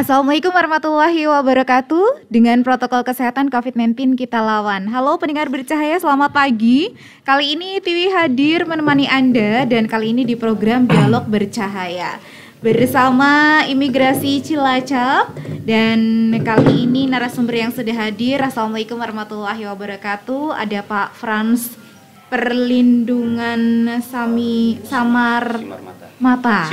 Assalamualaikum warahmatullahi wabarakatuh. Dengan protokol kesehatan COVID-19 kita lawan. Halo pendengar bercahaya, selamat pagi. Kali ini Tiwi hadir menemani Anda dan kali ini di program Dialog Bercahaya bersama Imigrasi Cilacap. Dan kali ini narasumber yang sudah hadir. Assalamualaikum warahmatullahi wabarakatuh. Ada Pak Frans Perlindungan Simar Mata.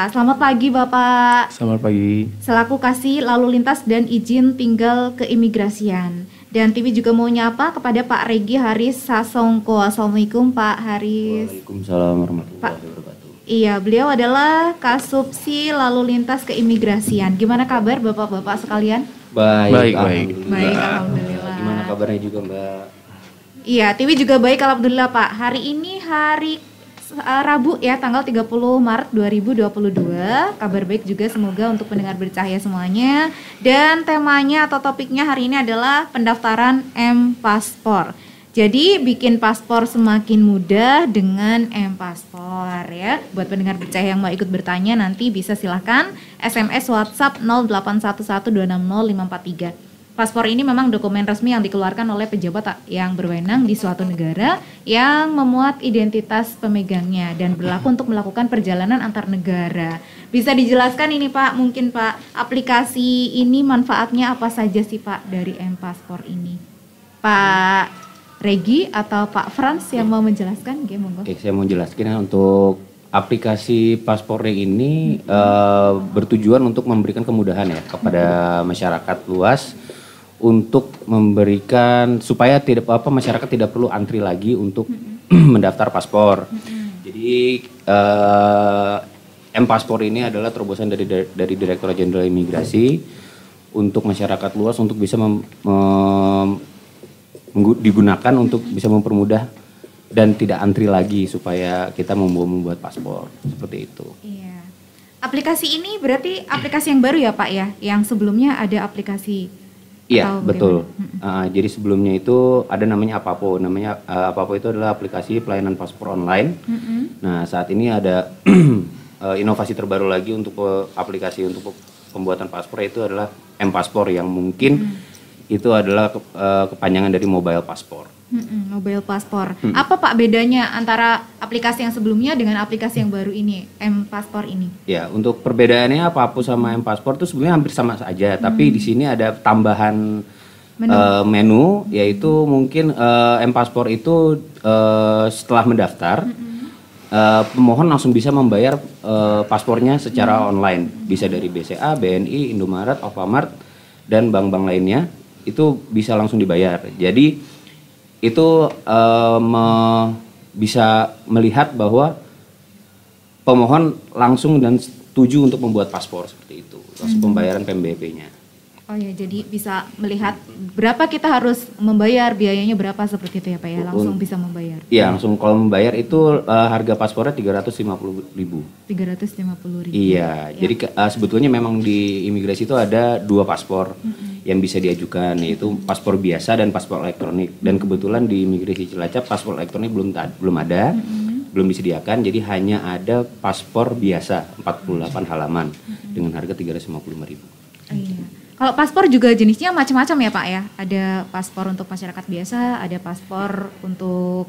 Selamat pagi Bapak. Selamat pagi. Selaku Kasih Lalu Lintas dan Izin Tinggal Keimigrasian. Dan TV juga mau nyapa kepada Pak Regi Haris Sasongko. Assalamualaikum Pak Haris. Waalaikumsalam warahmatullahi wabarakatuh. Iya, beliau adalah Kasubsi Lalu Lintas Keimigrasian. Gimana kabar Bapak-bapak sekalian? Baik. Baik, alhamdulillah. Gimana kabarnya juga Mbak? Iya, TV juga baik alhamdulillah Pak. Hari ini hari Rabu ya, tanggal 30 Maret 2022. Kabar baik juga semoga untuk pendengar bercahaya semuanya. Dan temanya atau topiknya hari ini adalah pendaftaran M-Paspor. Jadi bikin paspor semakin mudah dengan M-Paspor ya. Buat pendengar bercahaya yang mau ikut bertanya nanti bisa silahkan SMS WhatsApp 0811260543. Paspor ini memang dokumen resmi yang dikeluarkan oleh pejabat yang berwenang di suatu negara yang memuat identitas pemegangnya dan berlaku untuk melakukan perjalanan antar negara. Bisa dijelaskan ini Pak, mungkin Pak, aplikasi ini manfaatnya apa saja sih Pak dari M-Paspor ini? Pak Regi atau Pak Frans yang mau menjelaskan? Monggo. Oke, saya mau jelaskan untuk aplikasi Paspor ini bertujuan untuk memberikan kemudahan ya kepada masyarakat luas untuk memberikan supaya masyarakat tidak perlu antri lagi untuk mendaftar paspor. Jadi M-Paspor ini adalah terobosan dari Direktorat Jenderal Imigrasi untuk masyarakat luas untuk bisa digunakan untuk bisa mempermudah dan tidak antri lagi supaya kita membuat paspor seperti itu. Iya. Aplikasi ini berarti aplikasi yang baru ya Pak ya? Yang sebelumnya ada aplikasi. Iya betul. Jadi sebelumnya itu ada namanya Apapo. Apapo itu adalah aplikasi pelayanan paspor online. Nah saat ini ada inovasi terbaru lagi untuk aplikasi untuk pembuatan paspor, itu adalah M-Paspor yang mungkin itu adalah kepanjangan dari mobile paspor. Mobile paspor. Apa Pak bedanya antara aplikasi yang sebelumnya dengan aplikasi yang baru ini, M-Paspor ini? Ya, untuk perbedaannya Apapo sama M-Paspor itu sebenarnya hampir sama saja, tapi di sini ada tambahan menu yaitu mungkin M-Paspor itu setelah mendaftar pemohon langsung bisa membayar paspornya secara online, bisa dari BCA, BNI, Indomaret, Alfamart dan bank-bank lainnya itu bisa langsung dibayar. Jadi itu bisa melihat bahwa pemohon langsung dan setuju untuk membuat paspor seperti itu, langsung pembayaran PMBP-nya. Oh ya, jadi bisa melihat berapa kita harus membayar, biayanya berapa seperti itu ya Pak ya, langsung bisa membayar. Iya, langsung kalau membayar itu harga paspornya 350.000. 350.000. Iya, ya. Jadi sebetulnya memang di imigrasi itu ada dua paspor yang bisa diajukan, yaitu paspor biasa dan paspor elektronik. Dan kebetulan di imigrasi Cilacap paspor elektronik belum ada, belum disediakan, jadi hanya ada paspor biasa 48 halaman dengan harga 350.000. Iya. Kalau paspor juga jenisnya macam-macam ya Pak ya. Ada paspor untuk masyarakat biasa, ada paspor untuk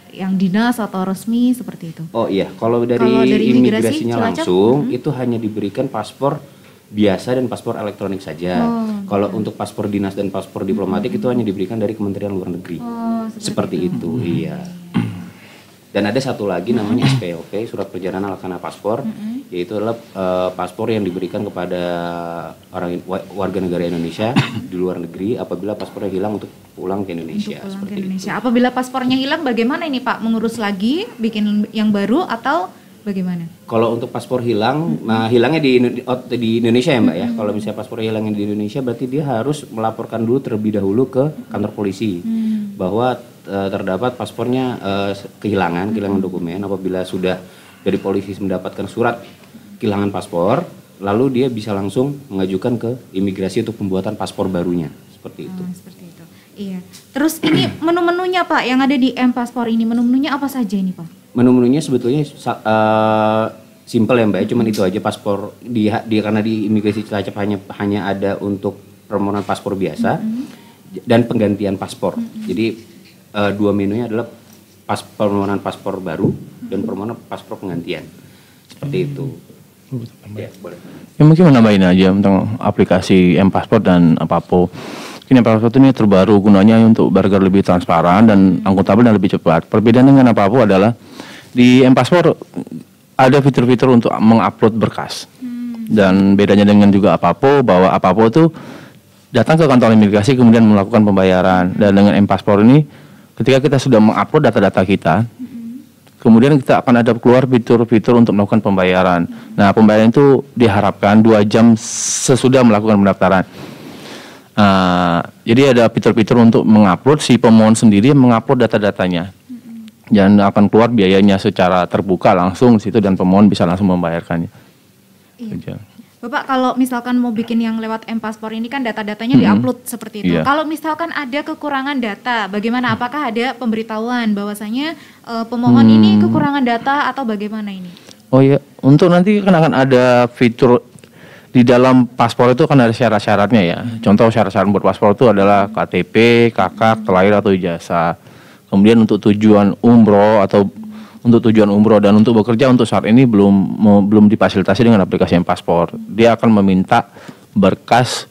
yang dinas atau resmi seperti itu. Oh iya, kalau dari imigrasinya langsung itu hanya diberikan paspor biasa dan paspor elektronik saja. Kalau untuk paspor dinas dan paspor diplomatik itu hanya diberikan dari Kementerian Luar Negeri. Seperti itu. Iya. Dan ada satu lagi namanya SPLP, Surat Perjalanan Laksana Paspor, yaitu adalah paspor yang diberikan kepada warga negara Indonesia di luar negeri apabila paspornya hilang untuk pulang ke Indonesia. Itu. Apabila paspornya hilang, bagaimana ini Pak? Mengurus lagi, bikin yang baru atau bagaimana? Kalau untuk paspor hilang, hilangnya di Indonesia ya Mbak ya. Kalau misalnya paspor hilangnya di Indonesia, berarti dia harus melaporkan dulu terlebih dahulu ke kantor polisi bahwa terdapat paspornya kehilangan dokumen. Apabila sudah dari polisi mendapatkan surat kehilangan paspor, lalu dia bisa langsung mengajukan ke imigrasi untuk pembuatan paspor barunya, seperti itu. Seperti itu. Iya. Terus ini menu-menunya Pak yang ada di M-Paspor ini, menu-menunya apa saja ini Pak? Menu-menunya sebetulnya Simple ya Mbak, cuman itu aja paspor karena di imigrasi Cilacap hanya ada untuk permohonan paspor biasa dan penggantian paspor. Jadi dua menunya adalah permohonan paspor baru dan permohonan paspor penggantian. Seperti itu. Ya, boleh. Ya mungkin menambahin aja tentang aplikasi M-Passport dan Apapo. Ini M-Passport ini terbaru, gunanya untuk agar lebih transparan dan akuntabel dan lebih cepat. Perbedaan dengan Apapo adalah di M-Passport ada fitur-fitur untuk mengupload berkas. Dan bedanya dengan juga Apapo, bahwa Apapo itu datang ke kantor imigrasi kemudian melakukan pembayaran. Dan dengan M-Passport ini ketika kita sudah mengupload data-data kita, kemudian kita akan ada keluar fitur-fitur untuk melakukan pembayaran. Nah, pembayaran itu diharapkan 2 jam sesudah melakukan pendaftaran. Jadi ada fitur-fitur untuk mengupload, si pemohon sendiri mengupload data-datanya. Dan akan keluar biayanya secara terbuka langsung di situ dan pemohon bisa langsung membayarkannya. Iya. Bapak kalau misalkan mau bikin yang lewat M-Passport ini kan data-datanya diupload seperti itu. Kalau misalkan ada kekurangan data, bagaimana? Apakah ada pemberitahuan bahwasanya pemohon ini kekurangan data atau bagaimana ini? Oh iya, untuk nanti kan akan ada fitur di dalam paspor itu kan ada syarat-syaratnya ya. Contoh syarat-syarat buat paspor itu adalah KTP, KK, lahir atau ijazah. Kemudian untuk tujuan umroh atau untuk tujuan umroh dan untuk bekerja untuk saat ini belum difasilitasi dengan aplikasi M-Passport. Dia akan meminta berkas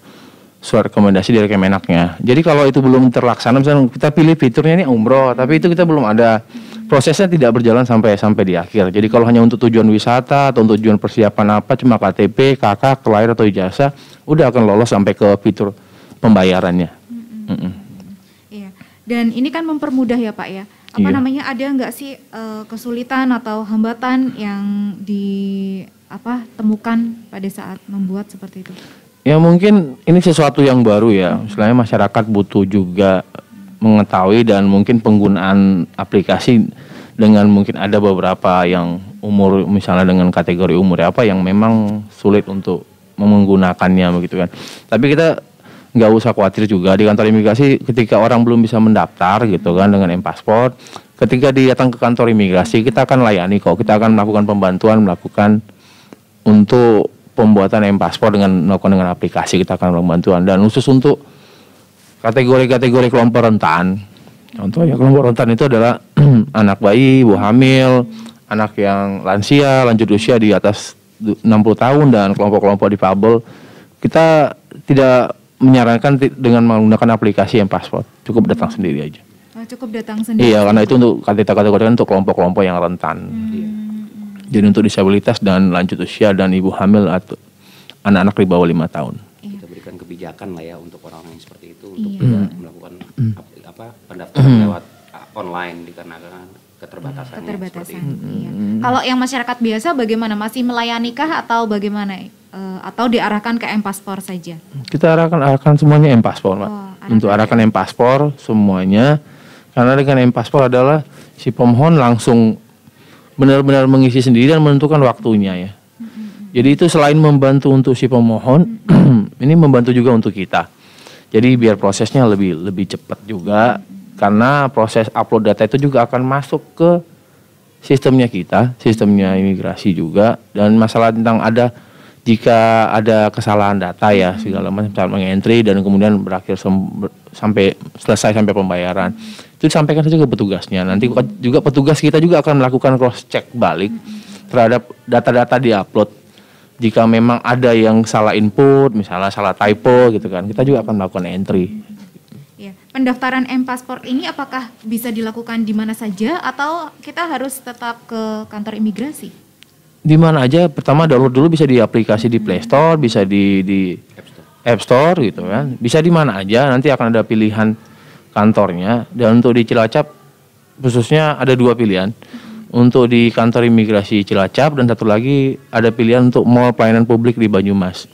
surat rekomendasi dari Kemenaknya. Jadi kalau itu belum terlaksana, misalnya kita pilih fiturnya ini umroh, tapi itu kita belum ada, prosesnya tidak berjalan sampai di akhir. Jadi kalau hanya untuk tujuan wisata atau untuk tujuan persiapan apa, cuma KTP, KK, lahir atau ijazah, udah akan lolos sampai ke fitur pembayarannya. Iya. Dan ini kan mempermudah ya Pak ya. Namanya ada nggak sih kesulitan atau hambatan yang temukan pada saat membuat seperti itu? Ya mungkin ini sesuatu yang baru ya. Misalnya masyarakat butuh juga mengetahui dan mungkin penggunaan aplikasi dengan mungkin ada beberapa yang umur misalnya dengan kategori umur apa yang memang sulit untuk menggunakannya begitu kan. Tapi kita nggak usah khawatir juga di kantor imigrasi ketika orang belum bisa mendaftar gitu kan dengan M-Passport, ketika dia datang ke kantor imigrasi kita akan layani kok, kita akan melakukan melakukan untuk pembuatan M-Passport melakukan dengan aplikasi, kita akan melakukan bantuan. Dan khusus untuk kategori-kategori kelompok rentan, contohnya kelompok rentan itu adalah anak bayi, ibu hamil, anak yang lansia, lanjut usia di atas 60 tahun dan kelompok-kelompok difabel, kita tidak menyarankan dengan menggunakan aplikasi M-Passport, cukup datang sendiri aja. Cukup datang sendiri. Iya, karena itu untuk kategori untuk kelompok-kelompok yang rentan. Jadi untuk disabilitas dan lanjut usia dan ibu hamil atau anak-anak di bawah 5 tahun. Kita berikan kebijakan lah ya untuk orang-orang yang seperti itu untuk tidak melakukan pendaftaran lewat online dikarenakan keterbatasannya. Seperti itu. Iya. Kalau yang masyarakat biasa bagaimana? Masih melayanikah atau bagaimana? Atau diarahkan ke M-Passport saja? Kita arahkan semuanya M-Passport, Pak. Untuk arahkan M-Passport semuanya, karena dengan M-Passport adalah si pemohon langsung benar-benar mengisi sendiri dan menentukan waktunya ya. Jadi itu selain membantu untuk si pemohon, ini membantu juga untuk kita. Jadi biar prosesnya lebih cepat juga, karena proses upload data itu juga akan masuk ke sistemnya kita, sistemnya imigrasi juga, dan masalah tentang jika ada kesalahan data ya segala macam saat mengentry dan kemudian berakhir selesai sampai pembayaran, itu disampaikan saja ke petugasnya. Nanti juga petugas kita juga akan melakukan cross check balik terhadap data-data di-upload. Jika memang ada yang salah input, misalnya salah typo gitu kan, kita juga akan melakukan entry. Ya, pendaftaran M-Passport ini apakah bisa dilakukan di mana saja atau kita harus tetap ke kantor imigrasi? Di mana aja, pertama download dulu, bisa di aplikasi di Play Store, bisa di App Store gitu kan. Bisa di mana aja, nanti akan ada pilihan kantornya. Dan untuk di Cilacap khususnya ada 2 pilihan. Untuk di kantor imigrasi Cilacap dan satu lagi ada pilihan untuk mall pelayanan publik di Banyumas.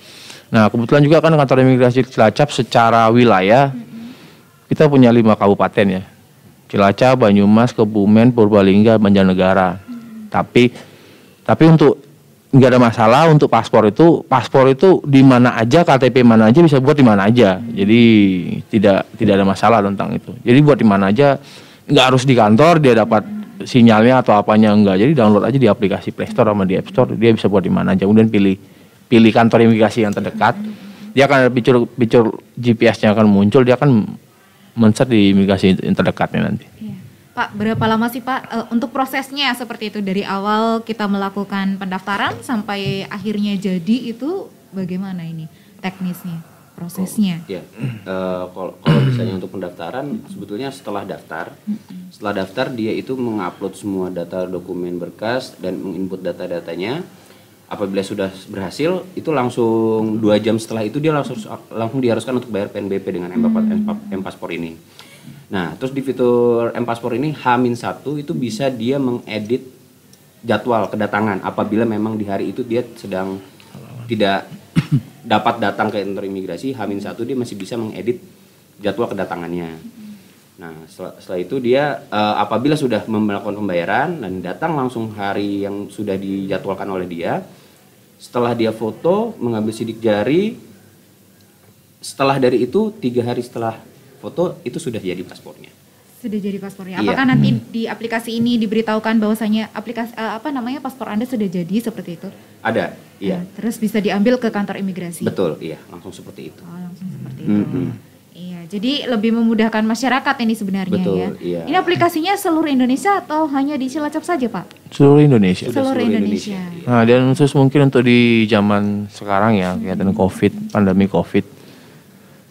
Nah, kebetulan juga kan kantor imigrasi Cilacap secara wilayah kita punya 5 kabupaten ya. Cilacap, Banyumas, Kebumen, Purbalingga, Banjarnegara. Tapi untuk nggak ada masalah untuk paspor itu di mana aja, KTP mana aja bisa buat di mana aja. Jadi tidak ada masalah tentang itu. Jadi buat di mana aja, nggak harus di kantor dia dapat sinyalnya atau apanya enggak. Jadi download aja di aplikasi Play Store sama di App Store, dia bisa buat di mana aja. Kemudian pilih kantor imigrasi yang terdekat. Dia akan ada fitur GPS-nya akan muncul, dia akan men-search di imigrasi yang terdekatnya nanti. Iya. Pak, berapa lama sih Pak untuk prosesnya seperti itu, dari awal kita melakukan pendaftaran sampai akhirnya jadi itu bagaimana ini teknisnya, prosesnya? Kalau misalnya untuk pendaftaran sebetulnya setelah daftar dia itu mengupload semua data dokumen berkas dan menginput data-datanya. Apabila sudah berhasil itu langsung 2 jam setelah itu dia langsung diharuskan untuk bayar PNBP dengan M-Paspor ini. Nah, terus di fitur M-Paspor ini H-1 itu bisa dia mengedit jadwal kedatangan apabila memang di hari itu dia sedang tidak dapat datang ke kantor imigrasi. H-1 dia masih bisa mengedit jadwal kedatangannya. Nah, setelah itu dia apabila sudah melakukan pembayaran dan datang langsung hari yang sudah dijadwalkan oleh dia, setelah dia foto, mengambil sidik jari, setelah dari itu 3 hari setelah foto itu sudah jadi paspornya. Sudah jadi paspornya. Apakah nanti di aplikasi ini diberitahukan bahwasanya paspor Anda sudah jadi seperti itu? Ada, iya. Nah, terus bisa diambil ke kantor imigrasi. Betul, iya, langsung seperti itu. Oh, langsung seperti itu. Iya, jadi lebih memudahkan masyarakat ini sebenarnya. Betul, ya. Iya. Ini aplikasinya seluruh Indonesia atau hanya di Cilacap saja, Pak? Seluruh Indonesia. Seluruh Indonesia. Nah, dan khusus mungkin untuk di zaman sekarang ya, kegiatan pandemi Covid.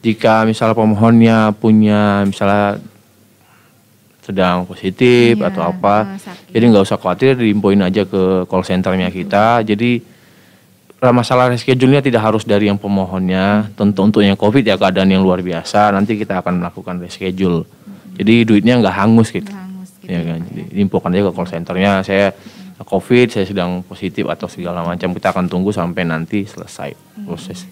Jika misalnya pemohonnya punya misalnya sedang positif atau apa, jadi nggak usah khawatir, diinfoin aja ke call centernya kita. Jadi masalah reschedule-nya tidak harus dari yang pemohonnya. Tentu untuk yang COVID ya keadaan yang luar biasa, nanti kita akan melakukan reschedule. Jadi duitnya nggak hangus gitu. Ya kan, jadi diinfokan aja ke call centernya, saya COVID, saya sedang positif atau segala macam. Kita akan tunggu sampai nanti selesai proses.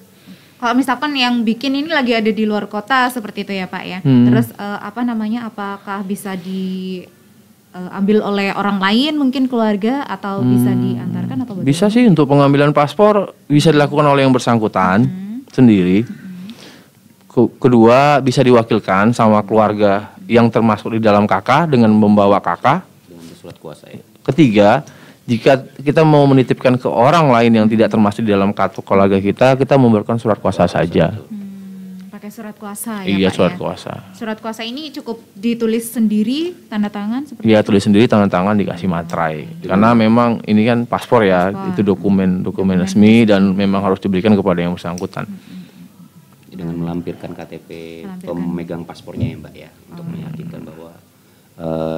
Kalau misalkan yang bikin ini lagi ada di luar kota seperti itu ya Pak ya. Terus apakah bisa diambil oleh orang lain mungkin keluarga atau bisa diantarkan atau bagaimana? Bisa sih, untuk pengambilan paspor bisa dilakukan oleh yang bersangkutan sendiri. Kedua, bisa diwakilkan sama keluarga yang termasuk di dalam KK dengan membawa KK. Dengan surat kuasa ya. Ketiga, jika kita mau menitipkan ke orang lain yang tidak termasuk di dalam kartu keluarga kita memberikan surat kuasa saja. Pakai surat kuasa ya Iya, Pak surat ya? kuasa. Surat kuasa ini cukup ditulis sendiri, tanda tangan seperti Iya, tulis sendiri, tanda tangan, dikasih materai. Karena memang ini kan paspor ya, itu dokumen resmi dan memang harus diberikan kepada yang bersangkutan. Dengan melampirkan KTP pemegang paspornya ya Mbak ya, untuk meyakinkan bahwa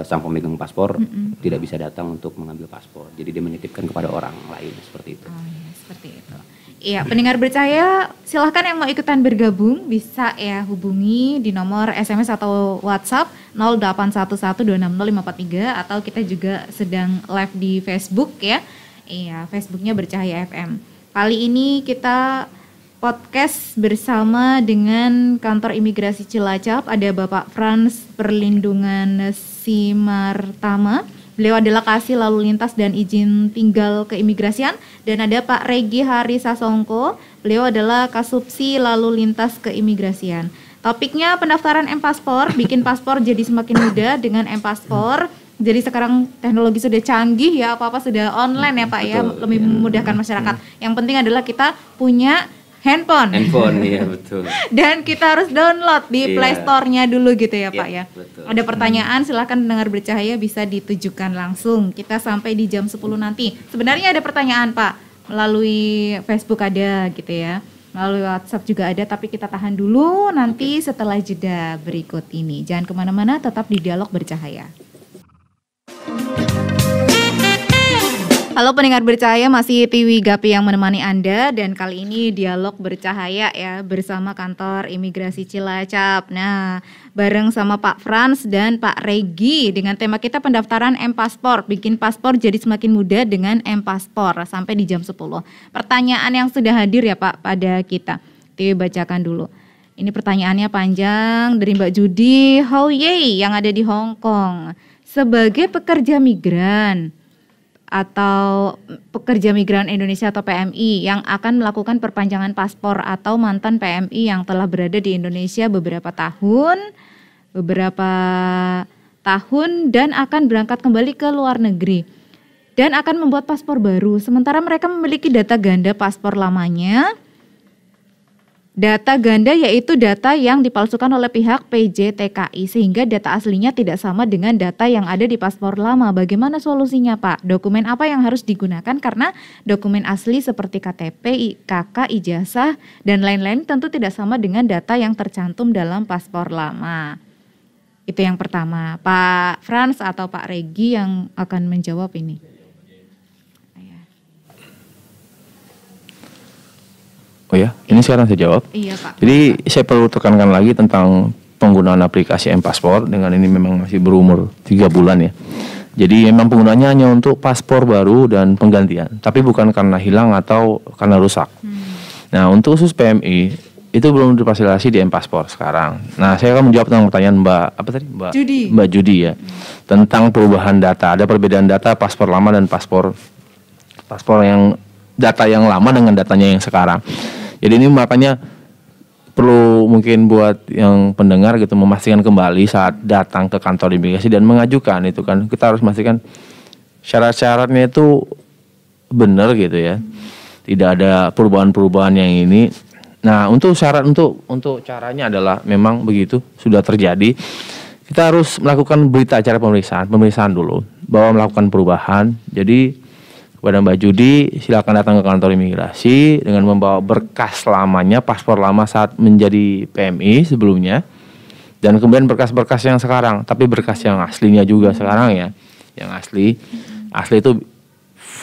sang pemegang paspor tidak bisa datang untuk mengambil paspor. Jadi dia menitipkan kepada orang lain seperti itu. Oh, ya, seperti itu. Iya, pendengar bercahaya, silahkan yang mau ikutan bergabung bisa ya hubungi di nomor SMS atau WhatsApp 0811260543 atau kita juga sedang live di Facebook ya. Iya, Facebooknya Bercahaya FM. Kali ini kita podcast bersama dengan Kantor Imigrasi Cilacap. Ada Bapak Frans Perlindungan Simartama. Beliau adalah Kasih Lalu Lintas dan Izin Tinggal Keimigrasian. Dan ada Pak Regi Hari Sasongko. Beliau adalah Kasubsi Lalu Lintas Keimigrasian. Topiknya pendaftaran M-Paspor, bikin paspor jadi semakin mudah dengan M-Paspor. Jadi sekarang teknologi sudah canggih ya, apa-apa sudah online ya Pak. Betul, ya, lebih memudahkan masyarakat. Yang penting adalah kita punya handphone, iya betul. Dan kita harus download di Play Store-nya dulu gitu ya Pak ya. Betul. Ada pertanyaan silahkan dengar Bercahaya bisa ditujukan langsung. Kita sampai di jam 10 nanti. Sebenarnya ada pertanyaan Pak, melalui Facebook ada gitu ya. Melalui WhatsApp juga ada, tapi kita tahan dulu nanti setelah jeda berikut ini. Jangan kemana-mana, tetap di Dialog Bercahaya. Halo pendengar Bercahaya, masih Tiwi Gapi yang menemani Anda dan kali ini Dialog Bercahaya ya bersama Kantor Imigrasi Cilacap. Nah, bareng sama Pak Frans dan Pak Regi dengan tema kita pendaftaran M-Paspor, bikin paspor jadi semakin mudah dengan M-Paspor sampai di jam 10. Pertanyaan yang sudah hadir ya Pak pada kita. Tiwi bacakan dulu. Ini pertanyaannya panjang dari Mbak Judi Houye yang ada di Hong Kong. Sebagai pekerja migran atau pekerja migran Indonesia atau PMI yang akan melakukan perpanjangan paspor atau mantan PMI yang telah berada di Indonesia beberapa tahun, beberapa tahun dan akan berangkat kembali ke luar negeri dan akan membuat paspor baru. Sementara mereka memiliki data ganda paspor lamanya. Data ganda yaitu data yang dipalsukan oleh pihak PJTKI sehingga data aslinya tidak sama dengan data yang ada di paspor lama. Bagaimana solusinya, Pak? Dokumen apa yang harus digunakan? Karena dokumen asli seperti KTP, KK, ijazah, dan lain-lain tentu tidak sama dengan data yang tercantum dalam paspor lama. Itu yang pertama. Pak Frans atau Pak Regi yang akan menjawab ini. Oh ya, ini sekarang saya jawab. Iya, Pak. Jadi saya perlu tekankan lagi tentang penggunaan aplikasi M-Paspor dengan ini memang masih berumur 3 bulan ya. Jadi memang penggunaannya hanya untuk paspor baru dan penggantian, tapi bukan karena hilang atau karena rusak. Nah, untuk khusus PMI itu belum difasilitasi di M-Paspor sekarang. Nah, saya akan menjawab tentang pertanyaan Mbak Judi ya. Tentang perubahan data. Ada perbedaan data paspor lama dan paspor yang data yang lama dengan datanya yang sekarang. Jadi ini makanya perlu mungkin buat yang pendengar gitu memastikan kembali saat datang ke kantor imigrasi dan mengajukan itu kan kita harus memastikan syarat-syaratnya itu benar gitu ya. Tidak ada perubahan-perubahan yang ini. Nah, untuk syarat untuk caranya adalah memang begitu sudah terjadi. Kita harus melakukan berita acara pemeriksaan dulu bahwa melakukan perubahan. Jadi kepada Mbak Judi, silakan datang ke kantor imigrasi dengan membawa berkas lamanya, paspor lama saat menjadi PMI sebelumnya, dan kemudian berkas-berkas yang sekarang, tapi berkas yang aslinya juga sekarang ya, yang asli itu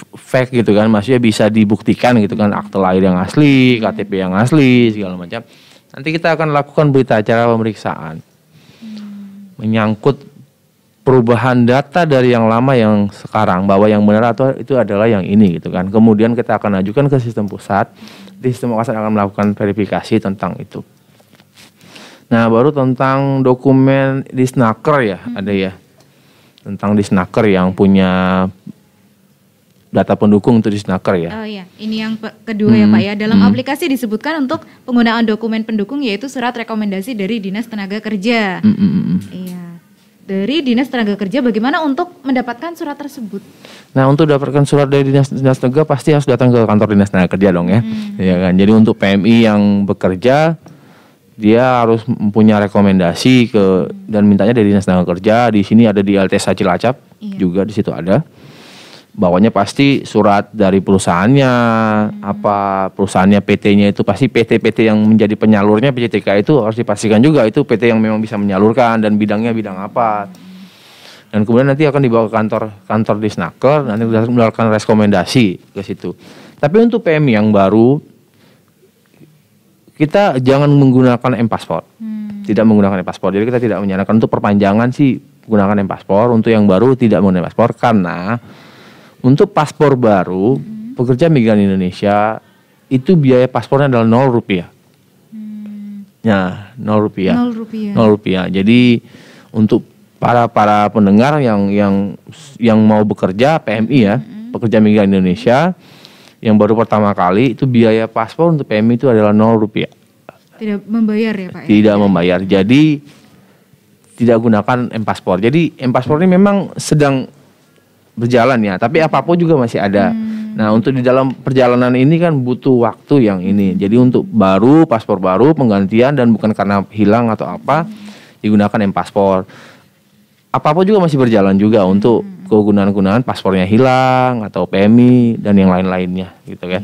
fake gitu kan, maksudnya bisa dibuktikan gitu kan, akte lahir yang asli, KTP yang asli, segala macam. Nanti kita akan lakukan berita acara pemeriksaan, menyangkut perubahan data dari yang lama yang sekarang bahwa yang benar atau itu adalah yang ini gitu kan. Kemudian kita akan ajukan ke sistem pusat. Di sistem pusat akan melakukan verifikasi tentang itu. Nah, baru tentang dokumen Disnaker ya, ada ya. Tentang Disnaker yang punya data pendukung untuk Disnaker ya. Oh iya, ini yang kedua ya Pak ya. Dalam aplikasi disebutkan untuk penggunaan dokumen pendukung yaitu surat rekomendasi dari Dinas Tenaga Kerja. Iya. Dari Dinas Tenaga Kerja, bagaimana untuk mendapatkan surat tersebut? Nah, untuk dapatkan surat dari Dinas Tenaga pasti harus datang ke kantor Dinas Tenaga Kerja dong ya. Ya kan. Jadi untuk PMI yang bekerja dia harus mempunyai rekomendasi dan mintanya dari Dinas Tenaga Kerja. Di sini ada di LTSA Cilacap juga di situ ada. Bawanya pasti surat dari perusahaannya, apa perusahaannya PT-nya itu pasti PT-PT yang menjadi penyalurnya PJTK itu harus dipastikan juga itu PT yang memang bisa menyalurkan dan bidangnya bidang apa. Dan kemudian nanti akan dibawa ke kantor Disnaker, nanti melakukan rekomendasi ke situ. Tapi untuk PMI yang baru kita jangan menggunakan M-Paspor. Tidak menggunakan M-Paspor. Jadi kita tidak menyarankan untuk perpanjangan sih menggunakan M-Paspor, untuk yang baru tidak menggunakan M-Paspor karena untuk paspor baru, pekerja migran Indonesia itu biaya paspornya adalah Rp0. Ya, Rp0. Jadi untuk para pendengar yang mau bekerja PMI ya, pekerja migran Indonesia yang baru pertama kali itu biaya paspor untuk PMI itu adalah Rp0. Tidak membayar ya Pak? Tidak membayar. Jadi tidak gunakan M-Paspor. Jadi M-Paspor ini memang sedang berjalan ya, tapi apapun juga masih ada. Nah, untuk di dalam perjalanan ini kan butuh waktu yang ini. Jadi untuk paspor baru, penggantian dan bukan karena hilang atau apa, digunakan M-Paspor. Apapun juga masih berjalan juga untuk kegunaan paspornya hilang atau PMI dan yang lain-lainnya gitu kan.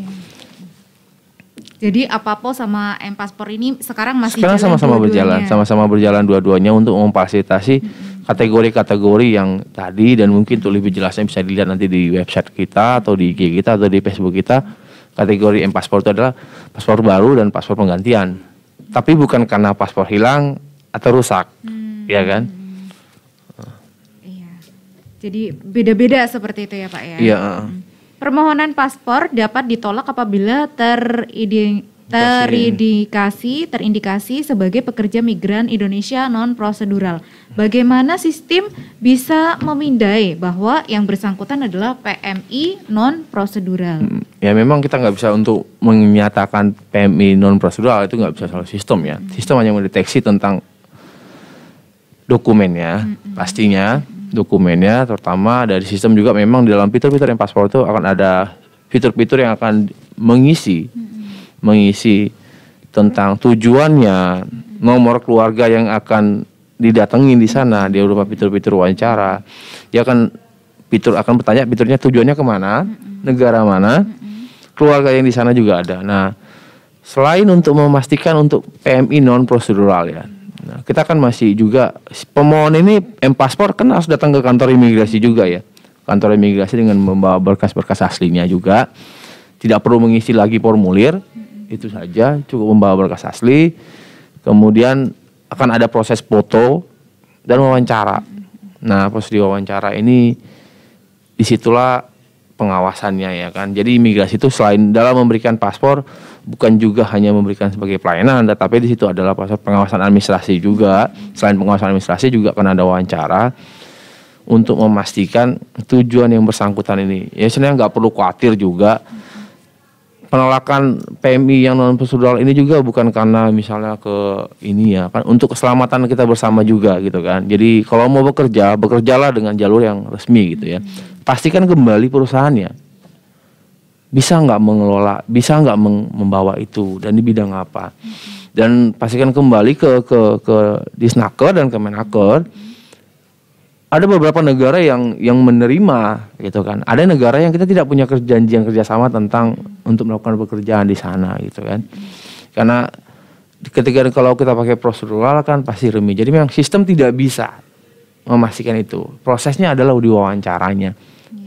Jadi apapun sama M-Paspor ini sekarang masih sama-sama berjalan dua-duanya untuk memfasilitasi kategori-kategori yang tadi, dan mungkin untuk lebih jelasnya bisa dilihat nanti di website kita atau di IG kita atau di Facebook kita. Kategori M-Paspor itu adalah paspor baru dan paspor penggantian. Tapi bukan karena paspor hilang atau rusak, ya kan? Iya. Jadi beda-beda seperti itu ya Pak ya? Iya. Permohonan paspor dapat ditolak apabila terindikasi sebagai pekerja migran Indonesia non-prosedural. Bagaimana sistem bisa memindai bahwa yang bersangkutan adalah PMI non-prosedural? Ya memang kita nggak bisa untuk menyatakan PMI non-prosedural, itu nggak bisa salah sistem ya. Sistem hanya mendeteksi tentang dokumennya, pastinya dokumennya, terutama dari sistem juga memang di dalam fitur-fitur paspor itu akan ada fitur-fitur yang akan mengisi tentang tujuannya, nomor keluarga yang akan didatengin di sana, dia berupa fitur-fitur wawancara. Dia akan bertanya fiturnya tujuannya kemana, negara mana, keluarga yang di sana juga ada. Nah, selain untuk memastikan untuk PMI non prosedural ya. Nah, kita kan masih juga pemohon ini paspor kan harus datang ke kantor imigrasi juga ya. Kantor imigrasi dengan membawa berkas-berkas aslinya juga. Tidak perlu mengisi lagi formulir. Itu saja, cukup membawa berkas asli. Kemudian akan ada proses foto dan wawancara. Nah, prosedur wawancara ini disitulah pengawasannya ya kan. Jadi imigrasi itu selain dalam memberikan paspor bukan juga hanya memberikan sebagai pelayanan, tetapi di situ adalah pengawasan administrasi juga. Selain pengawasan administrasi juga akan ada wawancara untuk memastikan tujuan yang bersangkutan ini. Ya sebenarnya nggak perlu khawatir juga. Penolakan PMI yang non prosedural ini juga bukan karena misalnya ke ini ya kan, untuk keselamatan kita bersama juga gitu kan. Jadi kalau mau bekerjalah dengan jalur yang resmi gitu ya. Pastikan kembali perusahaannya. Bisa nggak mengelola, bisa nggak membawa itu dan di bidang apa, dan pastikan kembali ke Disnaker dan Kemenaker. Ada beberapa negara yang menerima gitu kan, ada negara yang kita tidak punya janjian kerjasama tentang untuk melakukan pekerjaan di sana gitu kan, karena ketika kalau kita pakai prosedural kan pasti remi, jadi memang sistem tidak bisa memastikan itu. Prosesnya adalah di wawancaranya.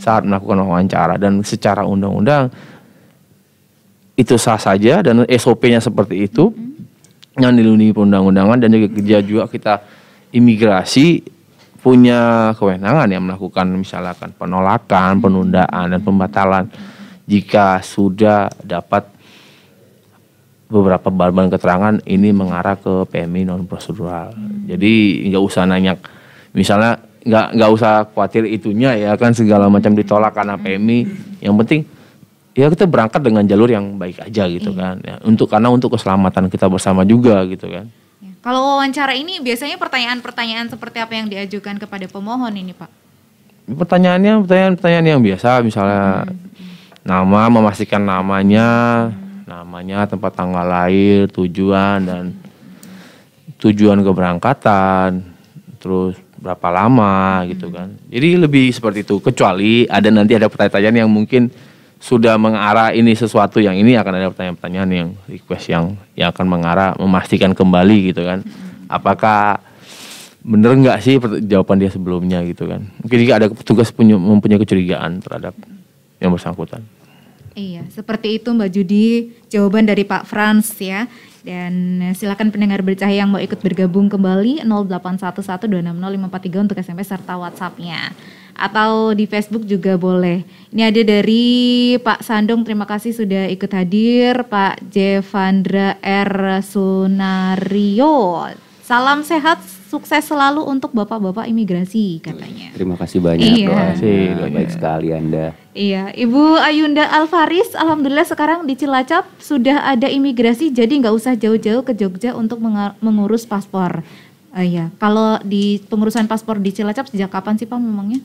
Saat melakukan wawancara, dan secara undang-undang itu sah saja dan SOP-nya seperti itu yang dilindungi perundang-undangan, dan juga kita imigrasi punya kewenangan yang melakukan misalkan penolakan, penundaan dan pembatalan jika sudah dapat beberapa bahan keterangan ini mengarah ke PMI non prosedural. Jadi nggak usah nanya misalnya, nggak usah khawatir itunya ya kan, segala macam ditolak karena PMI. Yang penting ya kita berangkat dengan jalur yang baik aja gitu kan ya, karena untuk keselamatan kita bersama juga gitu kan. Kalau wawancara ini biasanya pertanyaan-pertanyaan seperti apa yang diajukan kepada pemohon ini Pak? Pertanyaan yang biasa, misalnya nama, memastikan namanya, tempat tanggal lahir, tujuan keberangkatan, terus berapa lama gitu kan. Jadi lebih seperti itu, kecuali nanti ada pertanyaan yang mungkin sudah mengarah ini sesuatu yang ini, akan ada pertanyaan-pertanyaan yang request yang akan mengarah memastikan kembali gitu kan. Apakah bener nggak sih jawaban dia sebelumnya gitu kan. Mungkin jika ada petugas mempunyai kecurigaan terhadap yang bersangkutan. Iya, seperti itu Mbak Judi, jawaban dari Pak Frans ya. Dan silakan pendengar bercahaya yang mau ikut bergabung kembali 0811260543 untuk SMS serta WhatsApp-nya. Atau di Facebook juga boleh. Ini ada dari Pak Sandong, terima kasih sudah ikut hadir. Pak Jevandra R. Sunario, salam sehat, sukses selalu untuk bapak-bapak imigrasi katanya. Terima kasih banyak. Iya. Baik sekali Anda. Iya, Ibu Ayunda Alfaris, alhamdulillah sekarang di Cilacap sudah ada imigrasi, jadi nggak usah jauh-jauh ke Jogja untuk mengurus paspor. Iya, kalau di pengurusan paspor di Cilacap sejak kapan sih Pak memangnya?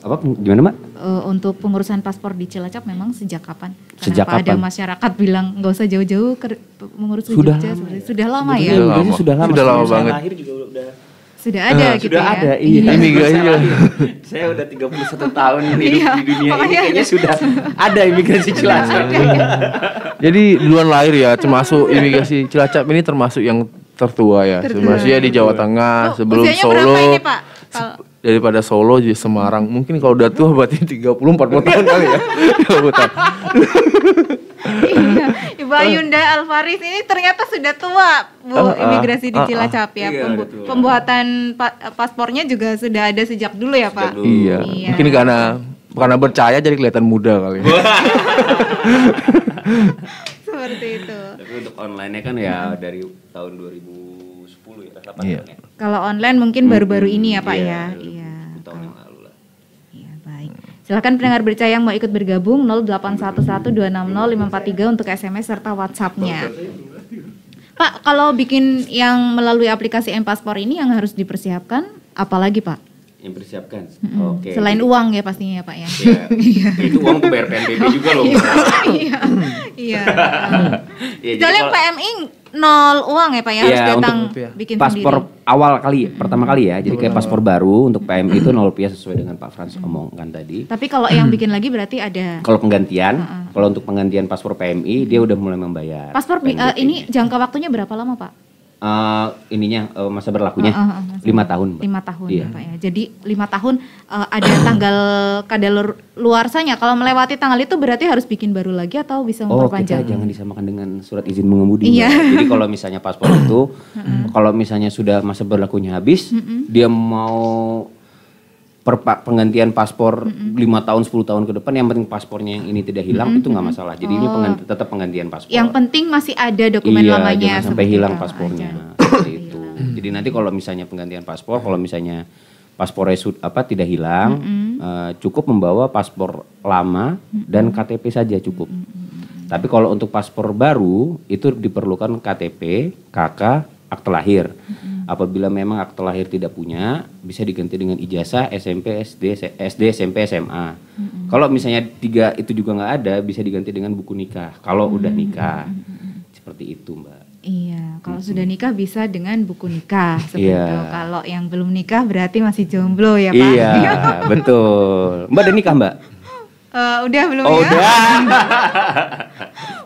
Apa gimana Mbak? Untuk pengurusan paspor di Cilacap memang sejak kapan? Sejak kapan? Ada masyarakat bilang nggak usah jauh-jauh mengurus ke Jogja. Sudah lama ya? Sudah lama banget. Lahir juga udah. Sudah ada gitu sudah ya? Sudah ada, iya. Imigrasi. Saya udah 31 tahun hidup di dunia ini, kayaknya sudah ada imigrasi Cilacap. Jadi duluan lahir ya, termasuk imigrasi Cilacap ini termasuk yang tertua ya. Maksudnya di Jawa Tengah, sebelum Solo. Berapa ini Pak? Daripada Solo jadi Semarang. Mungkin kalau udah tua berarti 30-40 tahun kali ya. Iya, Ibu Ayunda Alfaris ini ternyata sudah tua Bu, imigrasi di Cilacap ya. Pembuatan paspornya juga sudah ada sejak dulu ya Pak? Iya. Mungkin karena percaya jadi kelihatan muda kali. Seperti itu. Tapi untuk online-nya kan ya dari tahun 2010 ya, 8 iya. tahun ya. Kalau online mungkin baru-baru ini ya Pak ya. Iya. Tahun yang lalu lah. Iya, baik. Silakan pendengar bercahaya yang mau ikut bergabung 0811260543 untuk SMS serta WhatsApp-nya. Pak, kalau bikin yang melalui aplikasi M-Paspor ini yang harus dipersiapkan apalagi Pak? Yang persiapkan. Oke. Selain uang ya pastinya ya Pak ya. Iya. Itu uang tuh bayar PNBP juga loh. Iya. Jadi PMI nol uang ya Pak ya, harus datang bikin paspor sendiri. Awal kali, pertama kali ya. Jadi kayak paspor baru untuk PMI itu 0 rupiah sesuai dengan Pak Frans omongkan tadi. Tapi kalau yang bikin lagi berarti ada. Kalau penggantian, kalau untuk penggantian paspor PMI dia udah mulai membayar. Paspor ini jangka waktunya berapa lama Pak? Masa berlakunya 5 tahun. 5 tahun ya Pak ya. Jadi 5 tahun ada tanggal kadaluarsanya. Kalau melewati tanggal itu berarti harus bikin baru lagi atau bisa memperpanjang? Kita jangan disamakan dengan surat izin mengemudi. Jadi kalau misalnya paspor itu, kalau misalnya sudah masa berlakunya habis, dia mau penggantian paspor 5 tahun 10 tahun ke depan, yang penting paspornya yang ini tidak hilang, itu nggak masalah. Jadi ini tetap penggantian paspor. Yang penting masih ada dokumen lamanya. Jangan sampai hilang paspornya. Seperti itu. Jadi nanti kalau misalnya penggantian paspor, kalau misalnya paspornya tidak hilang, cukup membawa paspor lama dan KTP saja cukup. Tapi kalau untuk paspor baru itu diperlukan KTP, KK, akte lahir. Apabila memang akte lahir tidak punya, bisa diganti dengan ijazah SMP, SD, SMP, SMA. Kalau misalnya 3 itu juga nggak ada, bisa diganti dengan buku nikah. Kalau udah nikah, seperti itu Mbak. Iya, kalau sudah nikah bisa dengan buku nikah. Seperti itu. Kalau yang belum nikah berarti masih jomblo ya Pak? Iya, betul. Mbak udah nikah Mbak? Udah belum ya? Udah.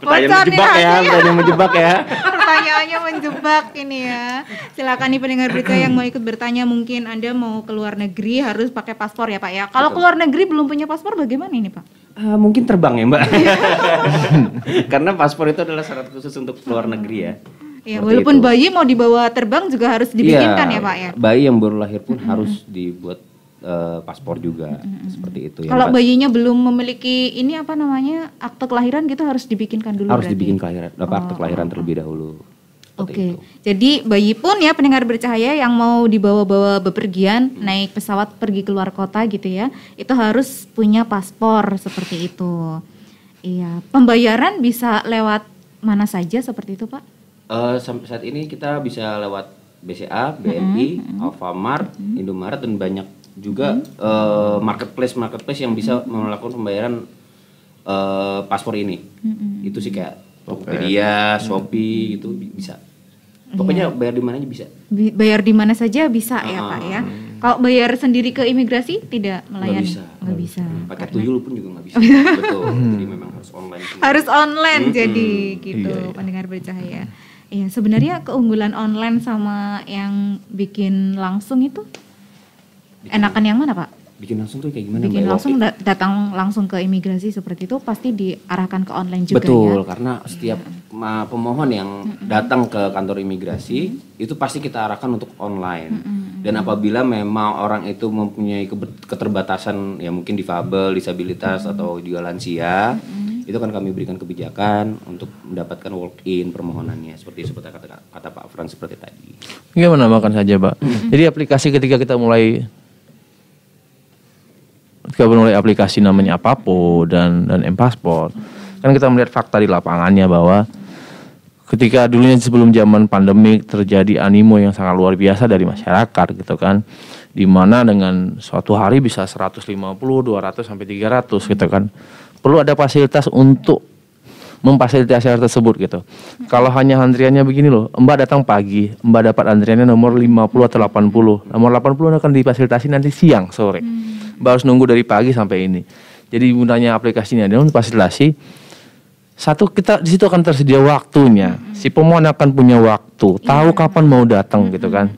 Pertanyaan menjebak ya. Pertanyaannya menjebak ini ya. Silakan nih pendengar berita yang mau ikut bertanya, mungkin Anda mau ke luar negeri harus pakai paspor ya Pak ya. Kalau ke luar negeri belum punya paspor bagaimana ini Pak? Mungkin terbang ya Mbak. Karena paspor itu adalah syarat khusus untuk luar negeri ya. Ya, walaupun bayi mau dibawa terbang juga harus dibikinkan ya Pak ya. Bayi yang baru lahir pun harus dibuat paspor juga, seperti itu ya. Kalau bayinya belum memiliki ini apa namanya akte kelahiran gitu harus dibikinkan dulu. Harus dibikin akte kelahiran terlebih dahulu. Oke. Jadi bayi pun ya pendengar bercahaya yang mau dibawa-bawa bepergian, naik pesawat pergi keluar kota gitu ya, itu harus punya paspor seperti itu. Iya. Pembayaran bisa lewat mana saja seperti itu Pak? Sampai saat ini kita bisa lewat BCA, BNI, Alfamart, Indomaret dan banyak juga marketplace yang bisa melakukan pembayaran paspor ini. Itu sih kayak Tokopedia, Shopee gitu bisa. Pokoknya bayar di mana aja bisa. Bayar di mana saja bisa ya Pak ya. Kalau bayar sendiri ke imigrasi tidak melayani. Nggak bisa. Pakai tuyul pun juga nggak bisa. Betul. Jadi memang harus online. Harus online jadi gitu pendengar bercahaya. Iya, sebenarnya keunggulan online sama yang bikin langsung itu enakan yang mana Pak? Bikin langsung tuh kayak gimana? Bikin langsung datang langsung ke imigrasi seperti itu pasti diarahkan ke online juga. Betul, karena setiap pemohon yang datang ke kantor imigrasi itu pasti kita arahkan untuk online. Dan apabila memang orang itu mempunyai keterbatasan ya mungkin difabel, disabilitas atau juga lansia, itu kan kami berikan kebijakan untuk mendapatkan walk-in permohonannya seperti kata Pak Frans seperti tadi. Ini menambahkan saja Pak. Jadi aplikasi ketika kita mulai aplikasi namanya Apapo dan M-Paspor, kan kita melihat fakta di lapangannya bahwa ketika dulunya sebelum zaman pandemik terjadi animo yang sangat luar biasa dari masyarakat gitu kan, di mana dengan suatu hari bisa 150, 200 sampai 300 gitu kan. Perlu ada fasilitas untuk memfasilitasi hal tersebut gitu. Kalau hanya antriannya begini loh, Mbak datang pagi, Mbak dapat antriannya nomor 50 atau 80. Nomor 80 akan difasilitasi nanti siang, sore. Mbak harus nunggu dari pagi sampai ini. Jadi gunanya aplikasinya adalah untuk fasilitasi. Satu, kita di situ akan tersedia waktunya. Si pemohon akan punya waktu, tahu kapan mau datang gitu kan.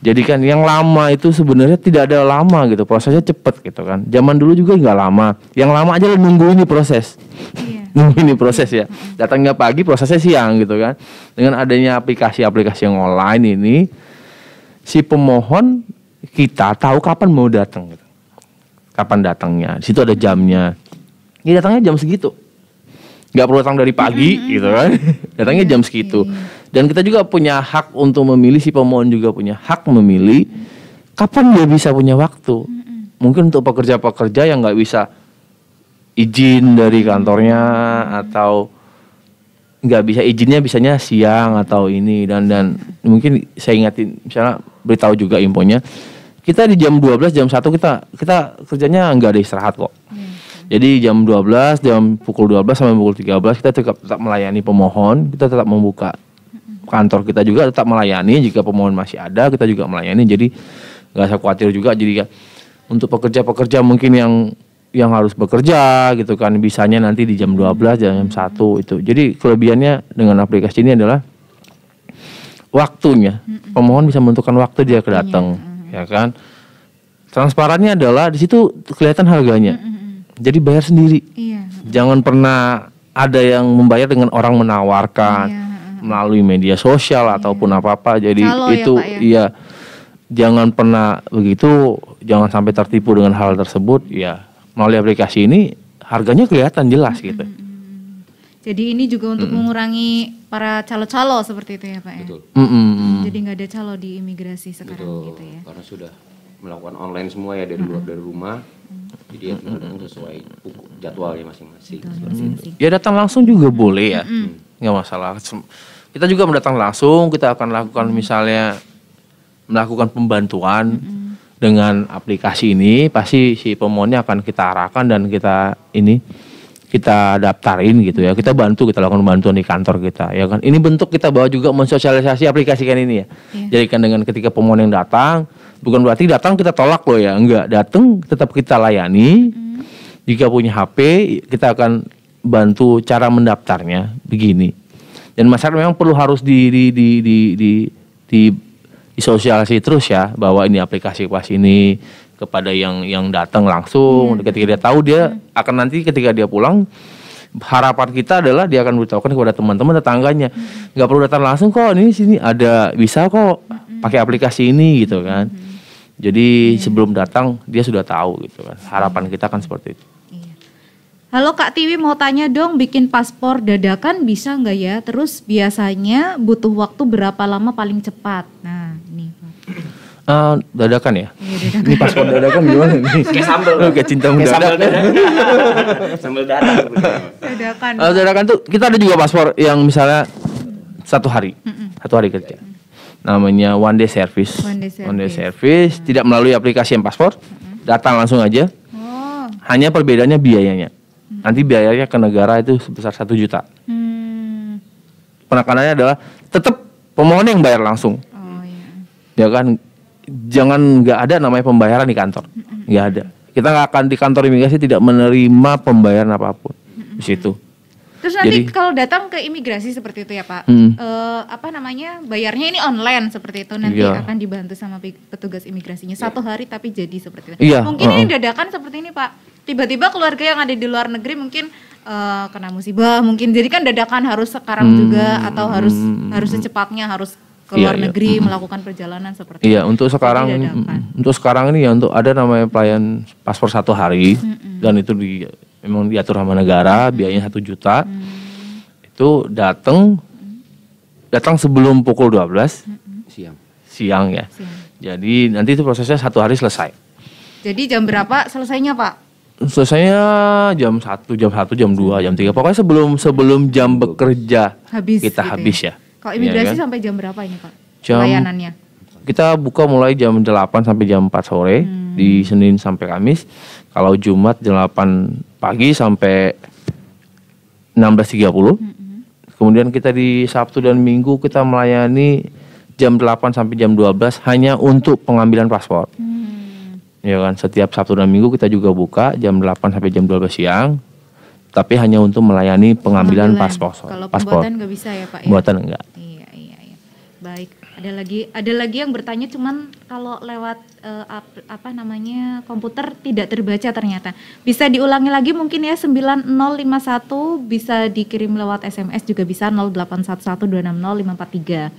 Jadi kan yang lama itu sebenarnya tidak ada lama gitu, prosesnya cepet gitu kan. Zaman dulu juga nggak lama. Yang lama aja nunggu ini proses. Nunggu ini proses ya. Datangnya pagi, prosesnya siang gitu kan. Dengan adanya aplikasi-aplikasi yang online ini, si pemohon kita tahu kapan mau datang gitu. Kapan datangnya, di situ ada jamnya. Ini datangnya jam segitu. Nggak perlu datang dari pagi gitu kan. Datangnya jam segitu. Dan kita juga punya hak untuk memilih, si pemohon juga punya hak memilih kapan dia bisa punya waktu. Mungkin untuk pekerja-pekerja yang nggak bisa izin dari kantornya atau nggak bisa izinnya bisanya siang atau ini dan mungkin saya ingatin misalnya beritahu juga infonya kita di jam 12 jam 1 kita kerjanya nggak ada istirahat kok. Jadi jam 12 jam pukul 12 sampai pukul 13 kita tetap melayani pemohon, kita tetap membuka kantor kita juga tetap melayani jika pemohon masih ada kita juga melayani, jadi nggak usah khawatir juga. Jadi untuk pekerja-pekerja mungkin yang harus bekerja gitu kan bisanya nanti di jam 12 jam 1 itu. Jadi kelebihannya dengan aplikasi ini adalah waktunya. Pemohon bisa menentukan waktu dia datang, ya kan. Transparannya adalah di situ kelihatan harganya. Jadi bayar sendiri. Jangan pernah ada yang membayar dengan orang menawarkan melalui media sosial ataupun apa-apa. Jadi calo itu iya jangan pernah begitu, jangan sampai tertipu dengan hal tersebut ya. Melalui aplikasi ini harganya kelihatan jelas gitu. Jadi ini juga untuk mengurangi para calo-calo seperti itu ya Pak ya. Betul. Jadi nggak ada calo di imigrasi sekarang gitu ya. Karena sudah melakukan online semua ya dari luar dari rumah. Jadi ya sesuai jadwalnya masing-masing. Ya datang langsung juga boleh ya, nggak masalah. Kita juga mendatang langsung, kita akan lakukan misalnya melakukan pembantuan. Dengan aplikasi ini pasti si pemohonnya akan kita arahkan dan kita daftarin gitu ya. Kita bantu, kita lakukan bantuan di kantor kita ya kan. Ini bentuk kita bawa juga mensosialisasi aplikasikan ini ya. Jadi kan dengan ketika pemohon yang datang, bukan berarti datang kita tolak loh ya. Enggak, datang tetap kita layani. Jika punya HP, kita akan bantu cara mendaftarnya begini. Dan masyarakat memang perlu harus disosialisasi terus ya bahwa ini aplikasi ini kepada yang datang langsung. Ketika dia tahu dia akan nanti ketika dia pulang harapan kita adalah dia akan beritahukan kepada teman-teman tetangganya nggak perlu datang langsung kok, ini sini ada bisa kok pakai aplikasi ini gitu kan. Jadi sebelum datang dia sudah tahu gitu kan. Harapan kita kan seperti itu. Halo Kak Tiwi, mau tanya dong, bikin paspor dadakan bisa nggak ya? Terus biasanya butuh waktu berapa lama paling cepat? Nah ini dadakan ya? Dadakan. Ini paspor dadakan gimana nih? Kayak sambal. Kayak cinta mendadak. Sambal dadak. Dadakan. Dadakan tuh kita ada juga paspor yang misalnya 1 hari kerja. Namanya one day service. One day service tidak melalui aplikasi paspor, datang langsung aja. Hanya perbedaannya biayanya. Nanti biayanya ke negara itu sebesar 1 juta. Penekanannya adalah tetap pemohon yang bayar langsung. Ya kan, jangan nggak ada namanya pembayaran di kantor, nggak ada. Kita nggak akan di kantor imigrasi tidak menerima pembayaran apapun di situ. Terus nanti kalau datang ke imigrasi seperti itu ya Pak, bayarnya ini online seperti itu nanti akan dibantu sama petugas imigrasinya 1 hari tapi jadi seperti itu. Mungkin ini dadakan seperti ini Pak. Tiba-tiba keluarga yang ada di luar negeri mungkin kena musibah mungkin, jadi kan dadakan harus sekarang juga atau harus secepatnya harus ke luar negeri melakukan perjalanan seperti itu. Iya, untuk sekarang ini ya untuk ada namanya pelayan paspor 1 hari dan itu memang diatur sama negara, biayanya 1 juta. Itu datang sebelum pukul 12 siang ya. Jadi nanti itu prosesnya 1 hari selesai. Jadi jam berapa selesainya Pak? Selesainya jam 1, jam 2, jam 3. Pokoknya sebelum jam bekerja habis ya. Kalau imigrasi sampai jam berapa ini Pak? Layanannya? Kita buka mulai jam 8 sampai jam 4 sore di Senin sampai Kamis. Kalau Jumat jam 8 pagi sampai 16.30. Kemudian kita di Sabtu dan Minggu kita melayani jam 8 sampai jam 12 hanya untuk pengambilan paspor. Ya kan, setiap Sabtu dan Minggu kita juga buka jam 8 sampai jam 12 siang. Tapi hanya untuk melayani pengambilan paspor. Kalau pembuatan nggak bisa ya Pak ya? Pembuatan enggak. Iya. Baik, ada lagi yang bertanya cuman kalau lewat komputer tidak terbaca ternyata. Bisa diulangi lagi mungkin ya 9051, bisa dikirim lewat SMS juga bisa 0811260543.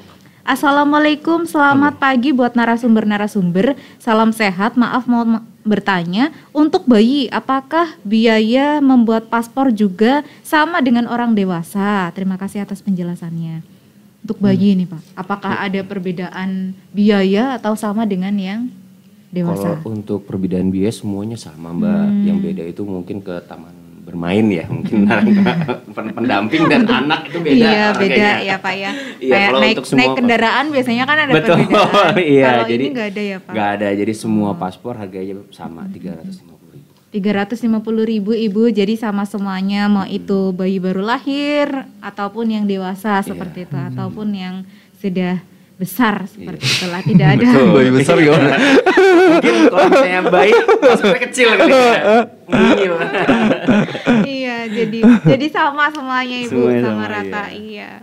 Assalamualaikum, selamat pagi buat narasumber. Salam sehat, maaf mau bertanya, untuk bayi apakah biaya membuat paspor juga sama dengan orang dewasa? Terima kasih atas penjelasannya. Untuk bayi ini Pak, apakah ada perbedaan biaya atau sama dengan yang dewasa? Kalau untuk perbedaan biaya semuanya sama Mbak. Yang beda itu mungkin ke taman bermain ya, mungkin pendamping dan anak itu beda. Iya beda ya Pak ya. Iya, Kayak naik kendaraan biasanya kan ada betul, perbedaan. Iya, Kalau jadi ini nggak ada ya Pak? Nggak ada, jadi semua paspor harganya sama 350.000. 350.000 Ibu, jadi sama semuanya, mau itu bayi baru lahir ataupun yang dewasa seperti itu, ataupun yang sudah besar seperti itulah, tidak ada. Bayi besar gimana? Mungkin kalau misalnya bayi paspornya kecil kali ya. Iya, jadi sama semuanya Ibu, Semuanya sama sama, rata. Iya.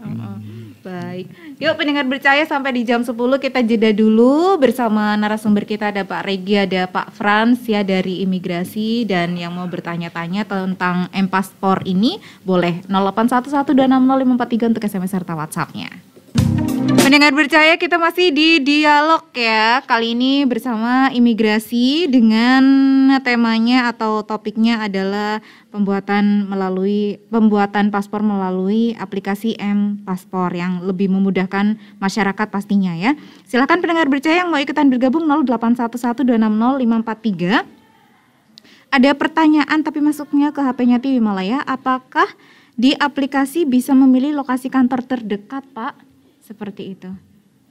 Baik. Yuk pendengar bercahaya, sampai di jam 10 kita jeda dulu bersama narasumber kita, ada Pak Regi, ada Pak Frans ya dari imigrasi, dan yang mau bertanya-tanya tentang M-Paspor ini boleh 0811260543 untuk SMS serta WhatsApp-nya. Pendengar bercahaya, kita masih di dialog ya. Kali ini bersama imigrasi dengan temanya atau topiknya adalah pembuatan paspor melalui aplikasi M-Paspor yang lebih memudahkan masyarakat pastinya ya. Silakan pendengar bercahaya yang mau ikutan bergabung 0811260543. Ada pertanyaan tapi masuknya ke HP-nya Tiwi Malaya. Apakah di aplikasi bisa memilih lokasi kantor terdekat, Pak? Seperti itu.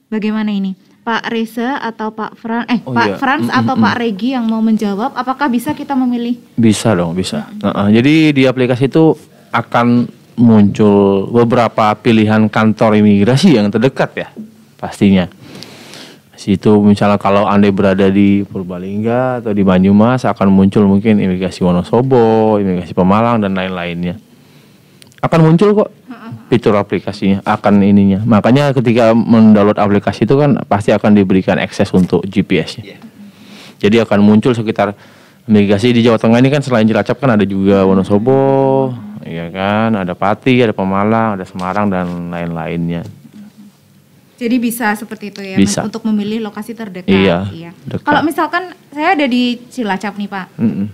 Bagaimana ini? Pak Reza atau Pak Frans atau Pak Regi yang mau menjawab, apakah bisa kita memilih? Bisa dong, bisa. Jadi di aplikasi itu akan muncul beberapa pilihan kantor imigrasi yang terdekat ya, pastinya. Situ misalnya kalau Anda berada di Purbalingga atau di Banyumas, akan muncul mungkin imigrasi Wonosobo, imigrasi Pemalang dan lain-lainnya. Akan muncul kok fitur aplikasinya, akan ininya. Makanya ketika mendownload aplikasi itu kan pasti akan diberikan akses untuk GPS-nya. Jadi akan muncul sekitar imigrasi di Jawa Tengah ini kan, selain Cilacap kan ada juga Wonosobo, ya kan, ada Pati, ada Pemalang, ada Semarang dan lain-lainnya. Jadi bisa seperti itu ya, bisa. Untuk memilih lokasi terdekat. Iya. Kalau misalkan saya ada di Cilacap nih Pak,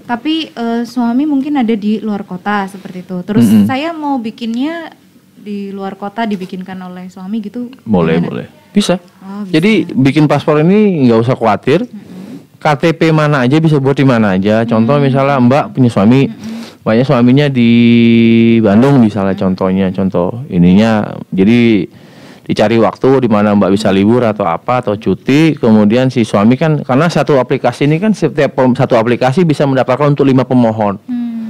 tapi suami mungkin ada di luar kota seperti itu. Terus saya mau bikinnya di luar kota, dibikinkan oleh suami gitu. Boleh. Bisa. Bisa. Jadi bikin paspor ini nggak usah khawatir. KTP mana aja bisa buat di mana aja. Contoh misalnya Mbak punya suami, Mbaknya suaminya di Bandung misalnya, contoh ininya. Jadi dicari waktu di mana Mbak bisa libur atau apa, atau cuti. Kemudian si suami kan, karena satu aplikasi ini kan, setiap satu aplikasi bisa mendapatkan untuk 5 pemohon.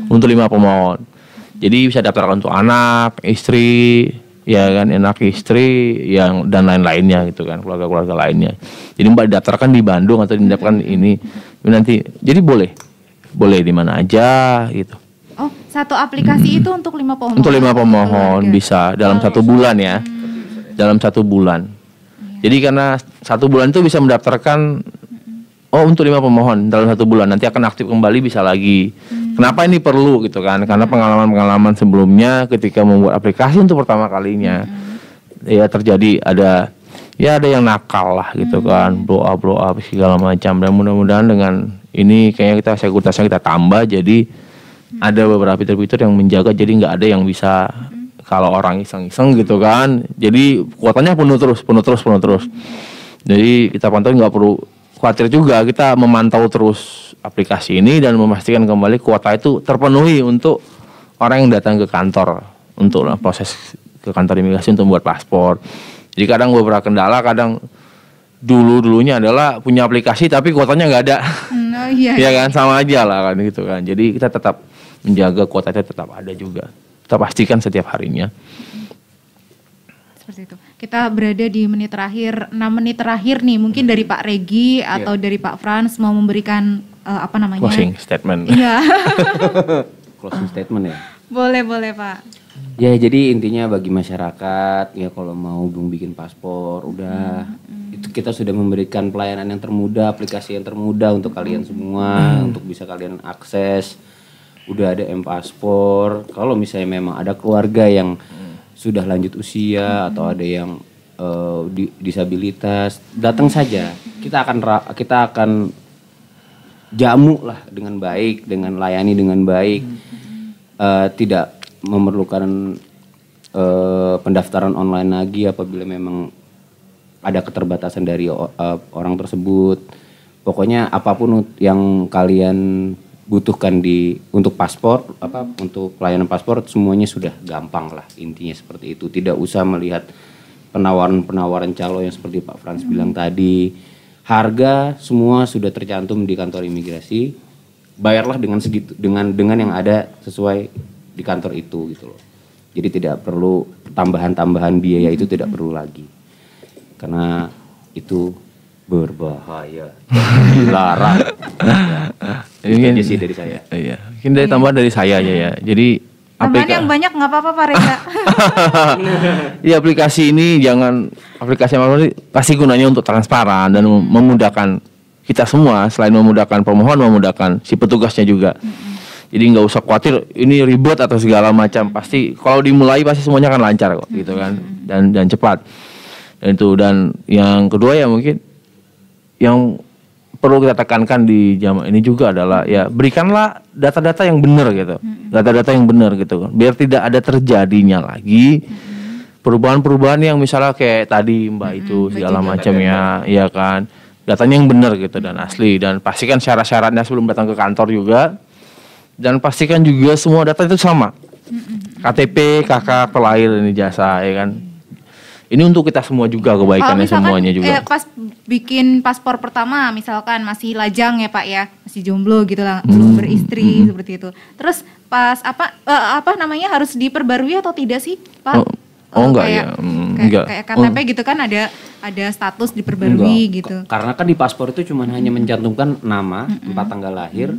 Untuk 5 pemohon. Jadi bisa daftarkan untuk anak, istri, ya kan, istri yang dan lain-lainnya gitu kan, keluarga-keluarga lainnya. Jadi Mbak didaftarkan di Bandung atau didaftarkan ini nanti. Jadi boleh di mana aja gitu. Oh, satu aplikasi itu untuk 5 pemohon. Untuk 5 pemohon bisa dalam 1 bulan ya. Dalam 1 bulan. Jadi karena 1 bulan itu bisa mendaftarkan untuk 5 pemohon dalam 1 bulan. Nanti akan aktif kembali bisa lagi. Kenapa ini perlu gitu kan? Karena pengalaman sebelumnya ketika membuat aplikasi untuk pertama kalinya, ya terjadi ada yang nakal lah gitu kan, blow up segala macam. Dan mudah-mudahan dengan ini kayaknya sekuritasnya kita tambah, jadi ada beberapa fitur-fitur yang menjaga, jadi nggak ada yang bisa kalau orang iseng-iseng gitu kan. Jadi kuotanya penuh terus. Jadi kita pantau, nggak perlu khawatir juga, kita memantau terus aplikasi ini dan memastikan kembali kuota itu terpenuhi untuk orang yang datang ke kantor untuk proses ke kantor imigrasi untuk membuat paspor. Jadi kadang beberapa kendala, kadang dulunya adalah punya aplikasi tapi kuotanya nggak ada. Ya kan, sama aja lah kan gitu kan. Jadi kita tetap menjaga kuotanya tetap ada juga. Kita pastikan setiap harinya. Seperti itu. Kita berada di menit terakhir, 6 menit terakhir nih, mungkin dari Pak Regi atau dari Pak Frans mau memberikan closing statement. Iya. Closing statement ya. Boleh Pak. Ya, jadi intinya bagi masyarakat ya, kalau mau bikin paspor udah itu kita sudah memberikan pelayanan yang termudah, aplikasi yang termudah untuk kalian semua, untuk bisa kalian akses. Udah ada M-Paspor. Kalau misalnya memang ada keluarga yang sudah lanjut usia atau ada yang disabilitas, datang saja. Kita akan jamu lah dengan baik, dengan layani dengan baik. Tidak memerlukan pendaftaran online lagi apabila memang ada keterbatasan dari orang tersebut. Pokoknya apapun yang kalian butuhkan untuk paspor untuk pelayanan paspor semuanya sudah gampang lah, intinya seperti itu. Tidak usah melihat penawaran calon yang seperti Pak Frans bilang tadi. Harga semua sudah tercantum di kantor imigrasi. Bayarlah dengan segitu, dengan yang ada sesuai di kantor itu gitu loh. Jadi tidak perlu tambahan biaya, itu tidak perlu lagi. Karena itu berbahaya, dilarang. Ini aja sih dari saya. Iya, mungkin dari tambahan dari saya aja ya. Jadi tambahan yang banyak nggak apa-apa Pak Reza. Iya, aplikasi ini aplikasi pasti gunanya untuk transparan dan memudahkan kita semua. Selain memudahkan pemohon, memudahkan si petugasnya juga. Jadi nggak usah khawatir ini ribet atau segala macam. Pasti kalau dimulai pasti semuanya akan lancar kok, gitu kan, dan cepat. Dan yang kedua ya mungkin yang perlu kita tekankan di zaman ini juga adalah ya berikanlah data-data yang benar gitu. Data-data yang benar gitu kan. Biar tidak ada terjadinya lagi perubahan-perubahan yang misalnya kayak tadi Mbak itu segala macamnya, ya kan. Datanya yang benar gitu dan asli, dan pastikan syarat-syaratnya sebelum datang ke kantor juga. Dan pastikan juga semua data itu sama. KTP, KK, pelahir, dan ijazah, ya kan. Ini untuk kita semua juga kebaikannya semuanya juga. Pas bikin paspor pertama misalkan masih lajang ya Pak ya, masih jomblo gitu lah, belum beristri seperti itu. Terus pas harus diperbarui atau tidak sih Pak? Enggak ya. Kayak KTP gitu kan ada status diperbarui gitu. Karena kan di paspor itu cuma hanya mencantumkan nama, tempat tanggal lahir,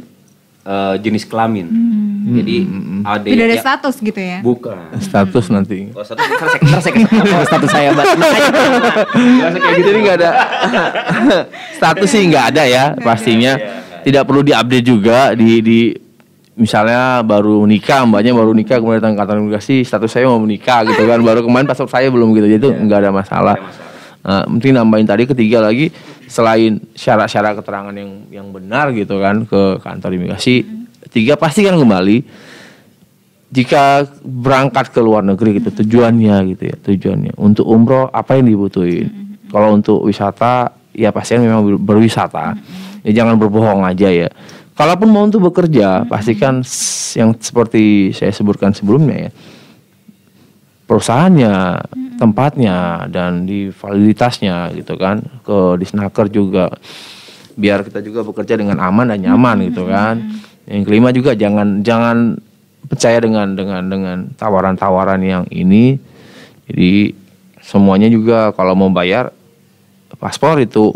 jenis kelamin. Jadi tidak ada status gitu ya? Bukan. Status nanti. Oh, status status saya Mbak. Kayak gitu nih nggak ada. Status sih nggak ada ya pastinya. Tidak perlu diupdate juga di misalnya baru nikah, mbaknya baru nikah kemudian datang ke kantor imigrasi, status saya mau menikah gitu kan. Baru kemarin paspor saya belum gitu. Jadi itu nggak ada masalah. Mungkin nambahin tadi ketiga lagi, selain syarat-syarat keterangan yang benar gitu kan ke kantor imigrasi, tiga pastikan kembali jika berangkat ke luar negeri gitu tujuannya gitu ya, tujuannya untuk umroh apa yang dibutuhin. Kalau untuk wisata ya pastikan memang berwisata, ya jangan berbohong aja ya. Kalaupun mau untuk bekerja pastikan yang seperti saya sebutkan sebelumnya ya, perusahaannya, tempatnya, dan di validitasnya gitu kan, ke Disnaker juga, biar kita juga bekerja dengan aman dan nyaman gitu kan. Yang kelima juga jangan percaya dengan tawaran-tawaran yang ini. Jadi semuanya juga kalau mau bayar paspor itu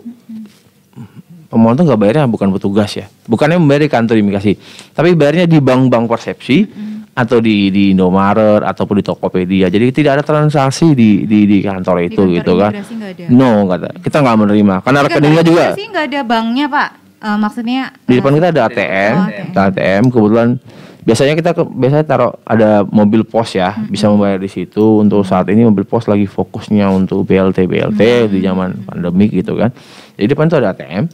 pemohon tuh nggak bayarnya bukan petugas ya, bukannya membayar di kantor imigrasi, tapi bayarnya di bank-bank persepsi atau di Indomaret ataupun di Tokopedia. Jadi tidak ada transaksi di kantor itu di kantor gitu kan. No, kita nggak menerima karena rekeningnya juga. Sih nggak ada banknya Pak. Maksudnya di depan kita ada ATM, kebetulan biasanya biasanya taruh ada mobil pos ya, bisa membayar di situ. Untuk saat ini mobil pos lagi fokusnya untuk BLT di zaman pandemik gitu kan. Jadi di depan itu ada ATM.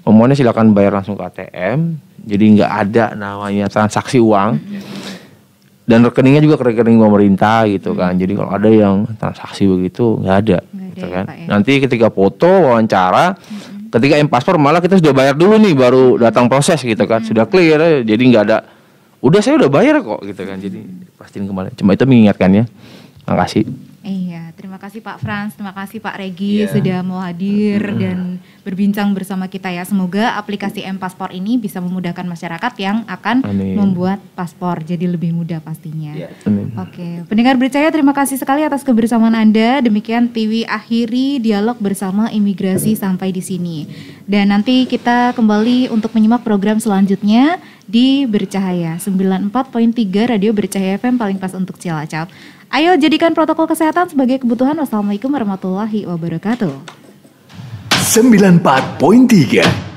Pemohonnya silakan bayar langsung ke ATM. Jadi nggak ada namanya transaksi uang. Dan rekeningnya juga ke rekening pemerintah gitu kan. Jadi kalau ada yang transaksi begitu nggak ada gitu kan. Ya. Nanti ketika foto wawancara, ketika paspor malah kita sudah bayar dulu nih baru datang proses gitu kan. Sudah clear, jadi nggak ada udah saya udah bayar kok gitu kan. Jadi pastiin kembali. Cuma itu mengingatkannya. Makasih. Iya, terima kasih Pak Frans, terima kasih Pak Regi sudah mau hadir dan berbincang bersama kita ya. Semoga aplikasi M-Paspor ini bisa memudahkan masyarakat yang akan membuat paspor jadi lebih mudah pastinya. Oke, pendengar Bercahaya, terima kasih sekali atas kebersamaan Anda. Demikian Tiwi akhiri dialog bersama imigrasi sampai di sini. Dan nanti kita kembali untuk menyimak program selanjutnya di Bercahaya 94.3 Radio Bercahaya FM, paling pas untuk Cilacap. Ayo jadikan protokol kesehatan sebagai kebutuhan. Wassalamualaikum warahmatullahi wabarakatuh. 94.3